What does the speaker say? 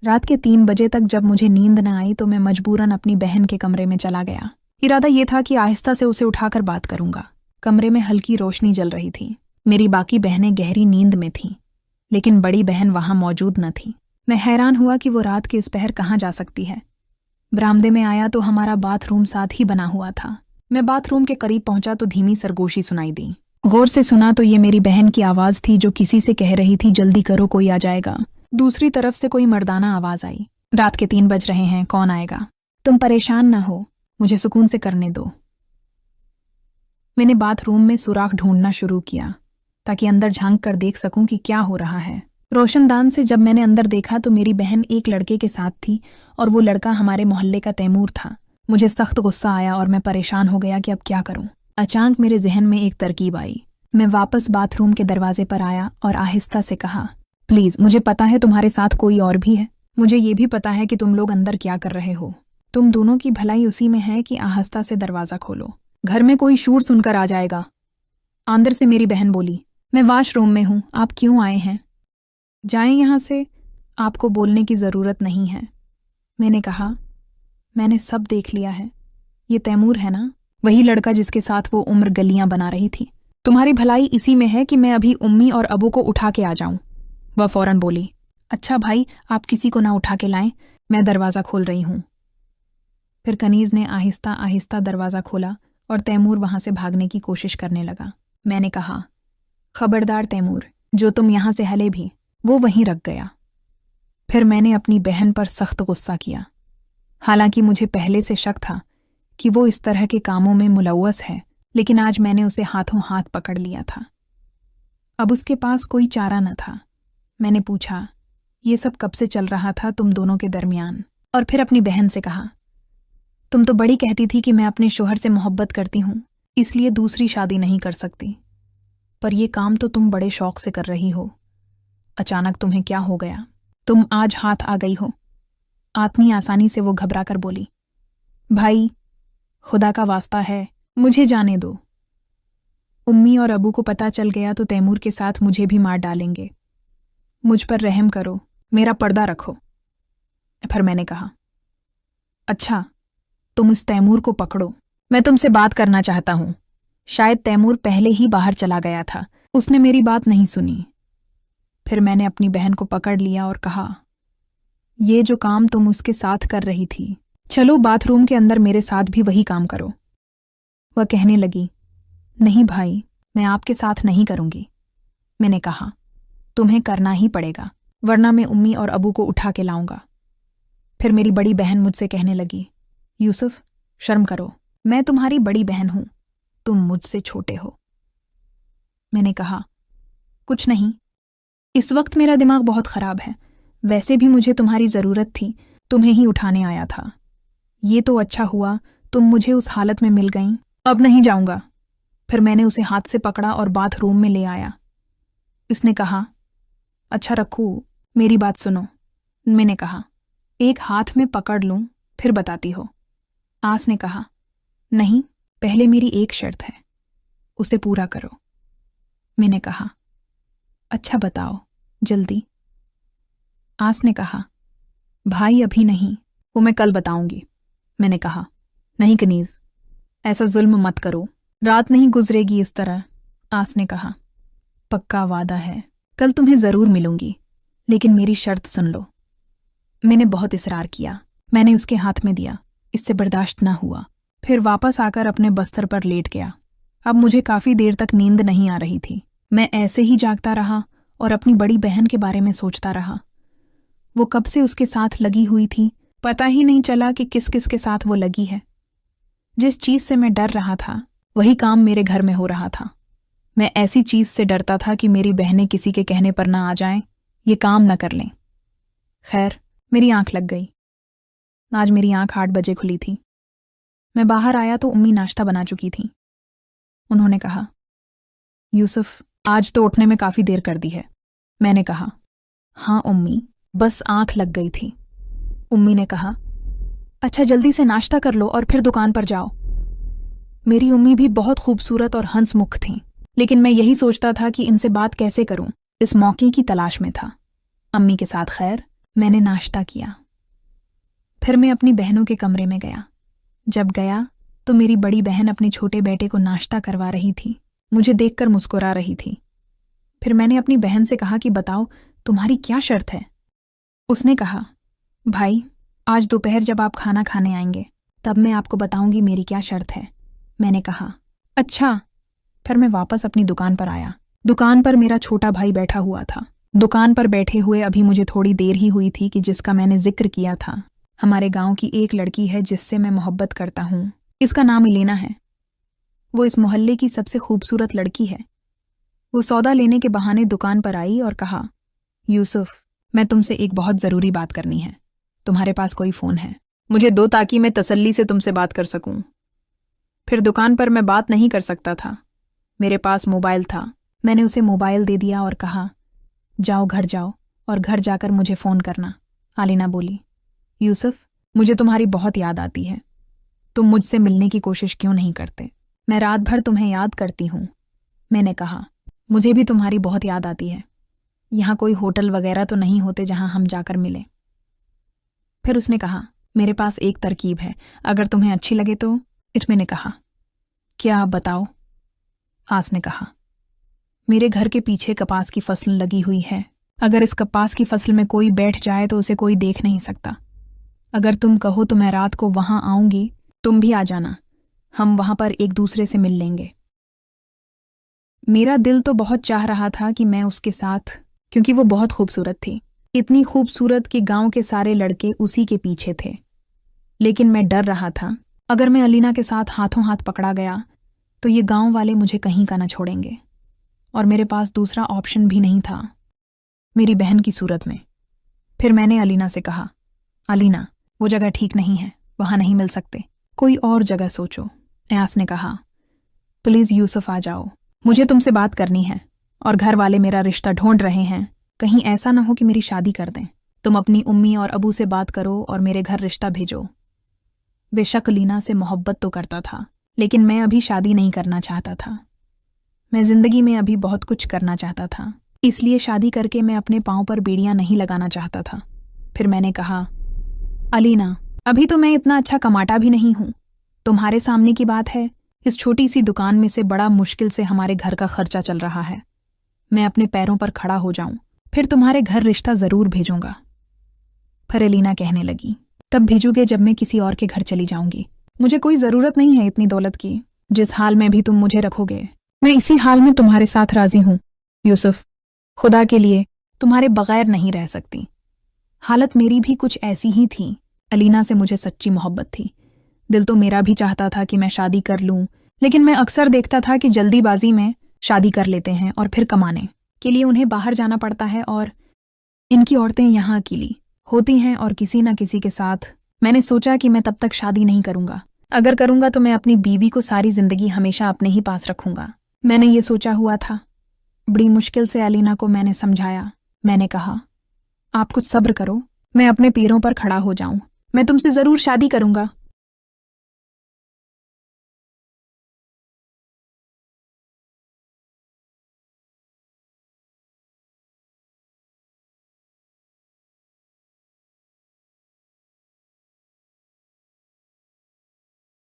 रात के 3 बजे तक जब मुझे नींद न आई तो मैं मजबूरन अपनी बहन के कमरे में चला गया। इरादा ये था कि आहिस्ता से उसे उठाकर बात करूंगा। कमरे में हल्की रोशनी जल रही थी। मेरी बाकी बहनें गहरी नींद में थीं, लेकिन बड़ी बहन वहां मौजूद न थी। मैं हैरान हुआ कि वो रात के इस पहर कहाँ जा सकती है। बरामदे में आया तो हमारा बाथरूम साथ ही बना हुआ था। मैं बाथरूम के करीब पहुंचा तो धीमी सरगोशी सुनाई दी। गौर से सुना तो ये मेरी बहन की आवाज थी जो किसी से कह रही थी, जल्दी करो कोई आ जाएगा। दूसरी तरफ से कोई मर्दाना आवाज आई, रात के 3 बज रहे हैं, कौन आएगा? तुम परेशान ना हो, मुझे सुकून से करने दो। मैंने बाथरूम में सुराख ढूंढना शुरू किया ताकि अंदर झांक कर देख सकूं कि क्या हो रहा है। रोशनदान से जब मैंने अंदर देखा तो मेरी बहन एक लड़के के साथ थी और वो लड़का हमारे मोहल्ले का तैमूर था। मुझे सख्त गुस्सा आया और मैं परेशान हो गया कि अब क्या करूं। अचानक मेरे जहन में एक तरकीब आई। मैं वापस बाथरूम के दरवाजे पर आया और आहिस्ता से कहा, प्लीज, मुझे पता है तुम्हारे साथ कोई और भी है। मुझे ये भी पता है कि तुम लोग अंदर क्या कर रहे हो। तुम दोनों की भलाई उसी में है कि आहिस्ता से दरवाजा खोलो, घर में कोई शोर सुनकर आ जाएगा। अंदर से मेरी बहन बोली, मैं वॉशरूम में हूं, आप क्यों आए हैं? जाएं यहां से, आपको बोलने की जरूरत नहीं है। मैंने कहा, मैंने सब देख लिया है। ये तैमूर है ना, वही लड़का जिसके साथ वो उम्र गलियां बना रही थी। तुम्हारी भलाई इसी में है कि मैं अभी उम्मी और अबू को उठा के आ जाऊं। वह फौरन बोली, अच्छा भाई, आप किसी को ना उठा के लाएं, मैं दरवाज़ा खोल रही हूं। फिर कनीज ने आहिस्ता आहिस्ता दरवाज़ा खोला और तैमूर वहां से भागने की कोशिश करने लगा। मैंने कहा, खबरदार तैमूर, जो तुम यहां से हले भी। वो वहीं रख गया। फिर मैंने अपनी बहन पर सख्त गुस्सा किया। हालांकि मुझे पहले से शक था कि वो इस तरह के कामों में मुलव्वस है, लेकिन आज मैंने उसे हाथों हाथ पकड़ लिया था। अब उसके पास कोई चारा न था। मैंने पूछा, ये सब कब से चल रहा था तुम दोनों के दरमियान? और फिर अपनी बहन से कहा, तुम तो बड़ी कहती थी कि मैं अपने शोहर से मोहब्बत करती हूं, इसलिए दूसरी शादी नहीं कर सकती। पर यह काम तो तुम बड़े शौक से कर रही हो। अचानक तुम्हें क्या हो गया? तुम आज हाथ आ गई हो। आतनी आसानी से वो घबरा कर बोली, भाई, खुदा का वास्ता है, मुझे जाने दो। उम्मी और अबू को पता चल गया तो तैमूर के साथ मुझे भी मार डालेंगे। मुझ पर रहम करो, मेरा पर्दा रखो। फिर मैंने कहा, अच्छा, तुम उस तैमूर को पकड़ो, मैं तुमसे बात करना चाहता हूं। शायद तैमूर पहले ही बाहर चला गया था, उसने मेरी बात नहीं सुनी। फिर मैंने अपनी बहन को पकड़ लिया और कहा, ये जो काम तुम उसके साथ कर रही थी, चलो बाथरूम के अंदर मेरे साथ भी वही काम करो। वह कहने लगी, नहीं भाई, मैं आपके साथ नहीं करूंगी। मैंने कहा, तुम्हें करना ही पड़ेगा, वरना मैं उम्मी और अबू को उठा के लाऊंगा। फिर मेरी बड़ी बहन मुझसे कहने लगी, यूसुफ, शर्म करो, मैं तुम्हारी बड़ी बहन हूं, तुम मुझसे छोटे हो। मैंने कहा, कुछ नहीं, इस वक्त मेरा दिमाग बहुत खराब है। वैसे भी मुझे तुम्हारी जरूरत थी, तुम्हें ही उठाने आया था। ये तो अच्छा हुआ तुम मुझे उस हालत में मिल गईं। अब नहीं जाऊंगा। फिर मैंने उसे हाथ से पकड़ा और बाथरूम में ले आया। उसने कहा, अच्छा रखू, मेरी बात सुनो। मैंने कहा, एक हाथ में पकड़ लूं फिर बताती हो। आस ने कहा, नहीं, पहले मेरी एक शर्त है, उसे पूरा करो। मैंने कहा, अच्छा बताओ, जल्दी। आस ने कहा, भाई अभी नहीं, वो मैं कल बताऊंगी। मैंने कहा, नहीं कनीज, ऐसा जुल्म मत करो, रात नहीं गुजरेगी इस तरह। आस ने कहा, पक्का वादा है, कल तुम्हें जरूर मिलूंगी, लेकिन मेरी शर्त सुन लो। मैंने बहुत इसरार किया। मैंने उसके हाथ में दिया, इससे बर्दाश्त न हुआ। फिर वापस आकर अपने बस्तर पर लेट गया। अब मुझे काफी देर तक नींद नहीं आ रही थी। मैं ऐसे ही जागता रहा और अपनी बड़ी बहन के बारे में सोचता रहा। वो कब से उसके साथ लगी हुई थी, पता ही नहीं चला कि किस किस के साथ वो लगी है। जिस चीज से मैं डर रहा था, वही काम मेरे घर में हो रहा था। मैं ऐसी चीज से डरता था कि मेरी बहनें किसी के कहने पर ना आ जाएं, ये काम न कर लें। खैर, मेरी आंख लग गई। आज मेरी आंख 8 बजे खुली थी। मैं बाहर आया तो उम्मी नाश्ता बना चुकी थी। उन्होंने कहा, यूसुफ, आज तो उठने में काफी देर कर दी है। मैंने कहा, हाँ उम्मी, बस आंख लग गई थी। उम्मी ने कहा, अच्छा जल्दी से नाश्ता कर लो और फिर दुकान पर जाओ। मेरी उम्मी भी बहुत खूबसूरत और हंसमुख थीं, लेकिन मैं यही सोचता था कि इनसे बात कैसे करूं, इस मौके की तलाश में था। अम्मी के साथ खैर, मैंने नाश्ता किया। फिर मैं अपनी बहनों के कमरे में गया। जब गया तो मेरी बड़ी बहन अपने छोटे बेटे को नाश्ता करवा रही थी। मुझे देखकर मुस्कुरा रही थी। फिर मैंने अपनी बहन से कहा कि बताओ तुम्हारी क्या शर्त है। उसने कहा, भाई आज दोपहर जब आप खाना खाने आएंगे तब मैं आपको बताऊंगी मेरी क्या शर्त है। मैंने कहा, अच्छा। फिर मैं वापस अपनी दुकान पर आया। दुकान पर मेरा छोटा भाई बैठा हुआ था। दुकान पर बैठे हुए अभी मुझे थोड़ी देर ही हुई थी कि जिसका मैंने जिक्र किया था, हमारे गांव की एक लड़की है जिससे मैं मोहब्बत करता हूँ। इसका नाम इलेना है। वो इस मोहल्ले की सबसे खूबसूरत लड़की है। वो सौदा लेने के बहाने दुकान पर आई और कहा, यूसुफ, मैं तुमसे एक बहुत ज़रूरी बात करनी है। तुम्हारे पास कोई फ़ोन है? मुझे दो ताकि मैं तसल्ली से तुमसे बात कर सकूं। फिर दुकान पर मैं बात नहीं कर सकता था। मेरे पास मोबाइल था। मैंने उसे मोबाइल दे दिया और कहा, जाओ घर जाओ और घर जाकर मुझे फ़ोन करना। आलिना बोली, यूसुफ, मुझे तुम्हारी बहुत याद आती है। तुम मुझसे मिलने की कोशिश क्यों नहीं करते? मैं रात भर तुम्हें याद करती हूँ। मैंने कहा, मुझे भी तुम्हारी बहुत याद आती है। यहाँ कोई होटल वगैरह तो नहीं होते जहाँ हम जाकर मिलें? फिर उसने कहा, मेरे पास एक तरकीब है, अगर तुम्हें अच्छी लगे तो। इत्मे ने कहा, क्या बताओ? आस ने कहा, मेरे घर के पीछे कपास की फसल लगी हुई है। अगर इस कपास की फसल में कोई बैठ जाए तो उसे कोई देख नहीं सकता। अगर तुम कहो तो मैं रात को वहां आऊंगी, तुम भी आ जाना। हम वहां पर एक दूसरे से मिल लेंगे। मेरा दिल तो बहुत चाह रहा था कि मैं उसके साथ, क्योंकि वो बहुत खूबसूरत थी, इतनी खूबसूरत कि गांव के सारे लड़के उसी के पीछे थे। लेकिन मैं डर रहा था, अगर मैं अलीना के साथ हाथों हाथ पकड़ा गया तो ये गांव वाले मुझे कहीं का न छोड़ेंगे। और मेरे पास दूसरा ऑप्शन भी नहीं था, मेरी बहन की सूरत में। फिर मैंने अलीना से कहा, अलीना, वो जगह ठीक नहीं है, वहां नहीं मिल सकते, कोई और जगह सोचो। एयास ने कहा, प्लीज़ यूसुफ आ जाओ, मुझे तुमसे बात करनी है और घर वाले मेरा रिश्ता ढूंढ रहे हैं। कहीं ऐसा ना हो कि मेरी शादी कर दें। तुम अपनी उम्मी और अबू से बात करो और मेरे घर रिश्ता भेजो। बेशक लीना से मोहब्बत तो करता था, लेकिन मैं अभी शादी नहीं करना चाहता था। मैं जिंदगी में अभी बहुत कुछ करना चाहता था, इसलिए शादी करके मैं अपने पाँव पर बेड़ियां नहीं लगाना चाहता था। फिर मैंने कहा, अलीना, अभी तो मैं इतना अच्छा कमाता भी नहीं हूं। तुम्हारे सामने की बात है, इस छोटी सी दुकान में से बड़ा मुश्किल से हमारे घर का खर्चा चल रहा है। मैं अपने पैरों पर खड़ा हो जाऊं, फिर तुम्हारे घर रिश्ता जरूर भेजूंगा। फिर अलीना कहने लगी, तब भेजोगे जब मैं किसी और के घर चली जाऊंगी। मुझे कोई जरूरत नहीं है इतनी दौलत की। जिस हाल में भी तुम मुझे रखोगे, मैं इसी हाल में तुम्हारे साथ राजी हूं। यूसुफ, खुदा के लिए तुम्हारे बगैर नहीं रह सकती। हालत मेरी भी कुछ ऐसी ही थी। अलीना से मुझे सच्ची मोहब्बत थी। दिल तो मेरा भी चाहता था कि मैं शादी कर लूं, लेकिन मैं अक्सर देखता था कि जल्दीबाजी में शादी कर लेते हैं और फिर कमाने के लिए उन्हें बाहर जाना पड़ता है, और इनकी औरतें यहाँ अकेली होती हैं और किसी न किसी के साथ। मैंने सोचा कि मैं तब तक शादी नहीं करूंगा। अगर करूंगा तो मैं अपनी बीवी को सारी जिंदगी हमेशा अपने ही पास रखूंगा। मैंने ये सोचा हुआ था। बड़ी मुश्किल से अलीना को मैंने समझाया। मैंने कहा, आप कुछ सब्र करो, मैं अपने पैरों पर खड़ा हो जाऊं। मैं तुमसे जरूर शादी करूंगा।